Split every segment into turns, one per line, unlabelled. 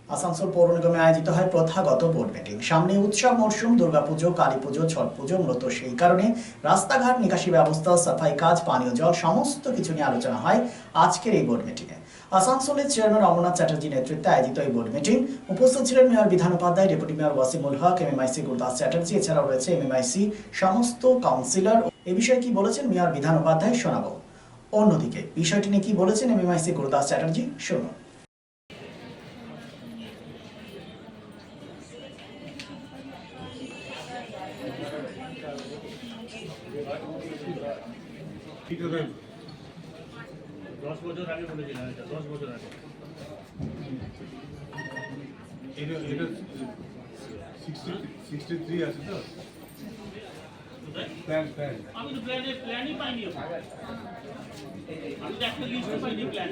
আসানসোল পৌর নিগমে আয়োজিত হয় প্রথাগত বোর্ড মিটিং। সামনে উৎসব মরশুম, দুর্গাপুজো, কালী পুজো, ছট পুজো। মূলত সেই কারণে রাস্তাঘাট, নিকাশি ব্যবস্থা, সাফাই কাজ, পানীয় জল সমস্ত কিছু নিয়ে আলোচনা হয় আজকের এই বোর্ড মিটিংয়ে। আসানসোলের চেয়ারম্যান অমরনাথ চ্যাটার্জি নেতৃত্বে আয়োজিত এই বোর্ড মিটিং উপস্থিত ছিলেন mayor Bidhan Upadhyay, deputy mayor Wasimul হক, এমএমআইসি গুরদাস চ্যাটার্জি, এছাড়াও রয়েছে এমএমআইসি সমস্ত কাউন্সিলর। এ বিষয়ে কি বলেছেন মেয়র বিধান উপাধ্যায় শোনাবো। অন্যদিকে বিষয়টি নিয়ে কি বলেছেন এমএমআইসি গুরদাস চ্যাটার্জি শুনুন।
দশ বছর আগে বলেছিলাম, এটা 10 বছর আগে।
এটা 63 আছে তো প্ল্যান
আমি তো প্ল্যানই পাইনি, আমি তো একটা লিস্ট পাইনি প্ল্যান।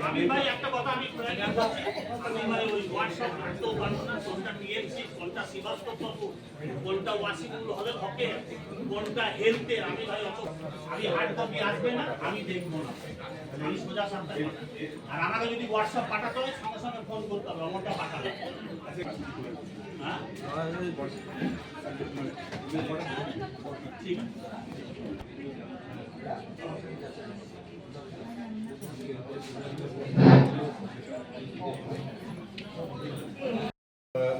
আমি ভাই একটা কথা আমি ভাই ওই হোয়াটসঅ্যাপ তো পারবো না, কোনটা টিএমসি, কোনটা শ্রীবাস্তব, কোনটা ওয়াসিমুল হকে, কোনটা হেলথে। আমি ভাই আমি হার্ড কপি আসবে না, আমি দেখবো না, আমি সোজা সামনে। আর আমাকে যদি হোয়াটসঅ্যাপ পাঠাতে হয় সঙ্গে সঙ্গে ফোন করতে হবে, আমারটা পাঠাবে। হ্যাঁ ঠিক আছে।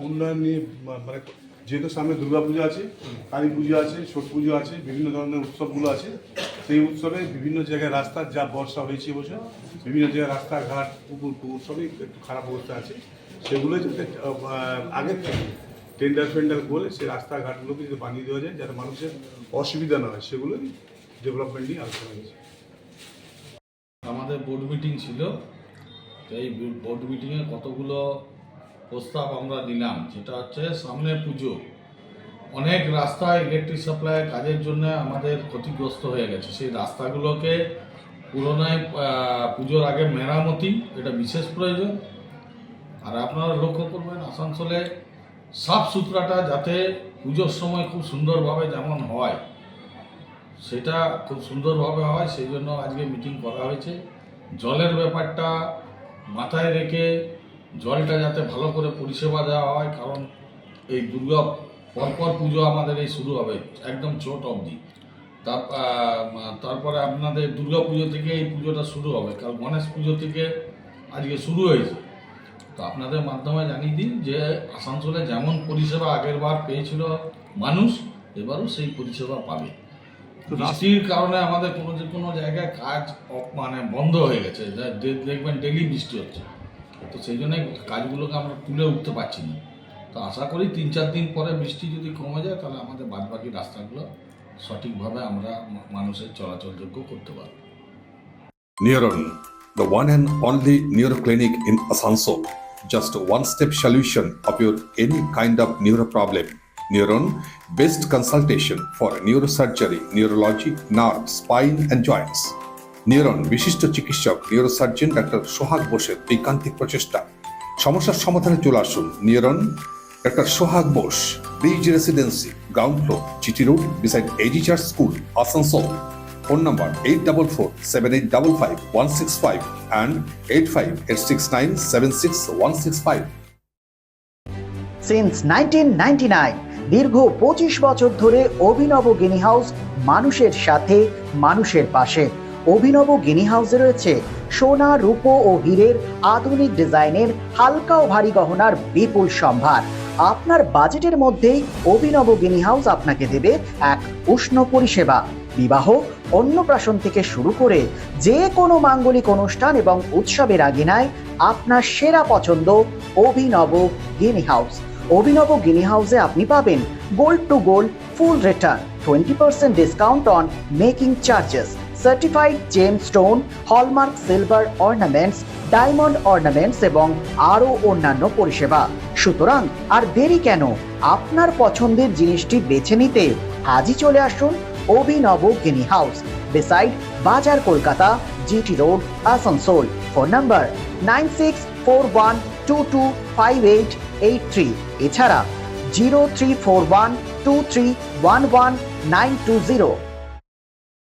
উন্নয়ন নিয়ে মানে যেহেতু সামনে দুর্গাপুজো আছে, কালী পুজো আছে, ছট পুজো আছে, বিভিন্ন ধরনের উৎসবগুলো আছে। সেই উৎসবে বিভিন্ন জায়গায় রাস্তার যা বর্ষা হয়েছে বছর, বিভিন্ন জায়গায় রাস্তাঘাট, পুকুর সবই একটু খারাপ অবস্থা আছে। সেগুলো যাতে আগের থেকে টেন্ডার করে সেই রাস্তাঘাটগুলোকে যদি বানিয়ে দেওয়া যায় যাতে মানুষের অসুবিধা না হয়, সেগুলোই ডেভেলপমেন্ট নিয়ে আলোচনা হয়েছে।
আমাদের বোর্ড মিটিং ছিল, তো এই বোর্ড মিটিংয়ে কতগুলো প্রস্তাব আমরা নিলাম। যেটা হচ্ছে সামনে পুজো, অনেক রাস্তা ইলেকট্রিক সাপ্লাই কাজের জন্য আমাদের ক্ষতিগ্রস্ত হয়ে গেছে। সেই রাস্তাগুলোকে পুরোনায় পুজোর আগে মেরামতি, এটা বিশেষ প্রয়োজন। আর আপনারা লক্ষ্য করবেন আসানসোলে সাফ সুতরাটা যাতে পুজোর সময় খুব সুন্দরভাবে যেমন হয়, সেটা খুব সুন্দরভাবে হয়, সেই জন্য আজকে মিটিং করা হয়েছে। জলের ব্যাপারটা মাথায় রেখে জলটা যাতে ভালো করে পরিষেবা দেওয়া হয়, কারণ এই দুর্গা পরপর পুজো আমাদের এই শুরু হবে একদম ছোট অবধি। তারপরে আপনাদের দুর্গা পুজো থেকে এই পুজোটা শুরু হবে, কারণ গণেশ পুজো থেকে আজকে শুরু হয়েছে। তো আপনাদের মাধ্যমে জানিয়ে দিন যে আসানসোলে যেমন পরিষেবা আগের বার পেয়েছিল মানুষ, এবারও সেই পরিষেবা পাবে। বৃষ্টির কারণে আমাদের কোনো জায়গায় কাজ মানে বন্ধ হয়ে গেছে, দেখবেন ডেলি বৃষ্টি হচ্ছে, তো সেই জন্য কাজগুলোকে আমরা তুলে উঠতে পারছি না। তো আশা করি 3-4 দিন পরে বৃষ্টি যদি কমে যায়, তাহলে আমাদের বাদবাকি রাস্তাগুলো সঠিকভাবে আমরা মানুষের চলাচলযোগ্য করতে পারব।
Neuron, the one and only neuro clinic in Asansol. Just a one-step solution of your any kind of neuro problem. Neuron, best consultation for neurosurgery, neurology, nerve, spine and joints. Neuron, বিশিষ্ট চিকিৎসক neurosurgeon doctor সোহাগ বোসের ঐকান্তিক প্রচেষ্টা। সমস্যার সমাধানে চলে আসুন neuron, doctor Sohag Bose, bridge residency, ground floor, GT road, beside AG church school, Asansol. Phone number 8447855165 and 8586976165.
Since 1999 দীর্ঘ 25 বছর ধরে অভিনব গিনি হাউস মানুষের সাথে, মানুষের পাশে। অভিনব গিনি হাউসে রয়েছে সোনা, রূপো ও হীরের আধুনিক ডিজাইনের হালকা ও ভারী গহনার বিপুল সম্ভার। আপনার বাজেটের মধ্যেই অভিনব গিনি হাউস আপনাকে দেবে এক উষ্ণ পরিষেবা। বিবাহ, অন্নপ্রাশন থেকে শুরু করে যে কোনো মাঙ্গলিক অনুষ্ঠান এবং উৎসবের আগিনায় আপনার সেরা পছন্দ অভিনব গিনি হাউস। অভিনব গিনি হাউসে আপনি পাবেন gold to gold full return, 20% discount on making charges, certified gemstone, hallmark silver ornaments, diamond ornaments এবং আরও অন্যান্য পরিষেবা। সুতরাং আর দেরি কেন? আপনার পছন্দের জিনিসটি বেছে নিতে আজই চলে আসুন অভিনব গিনি হাউস, বিসাইড বাজার Kolkata, GT road, Asansol. Phone number 9641225883, এছাড়া 03412311 920।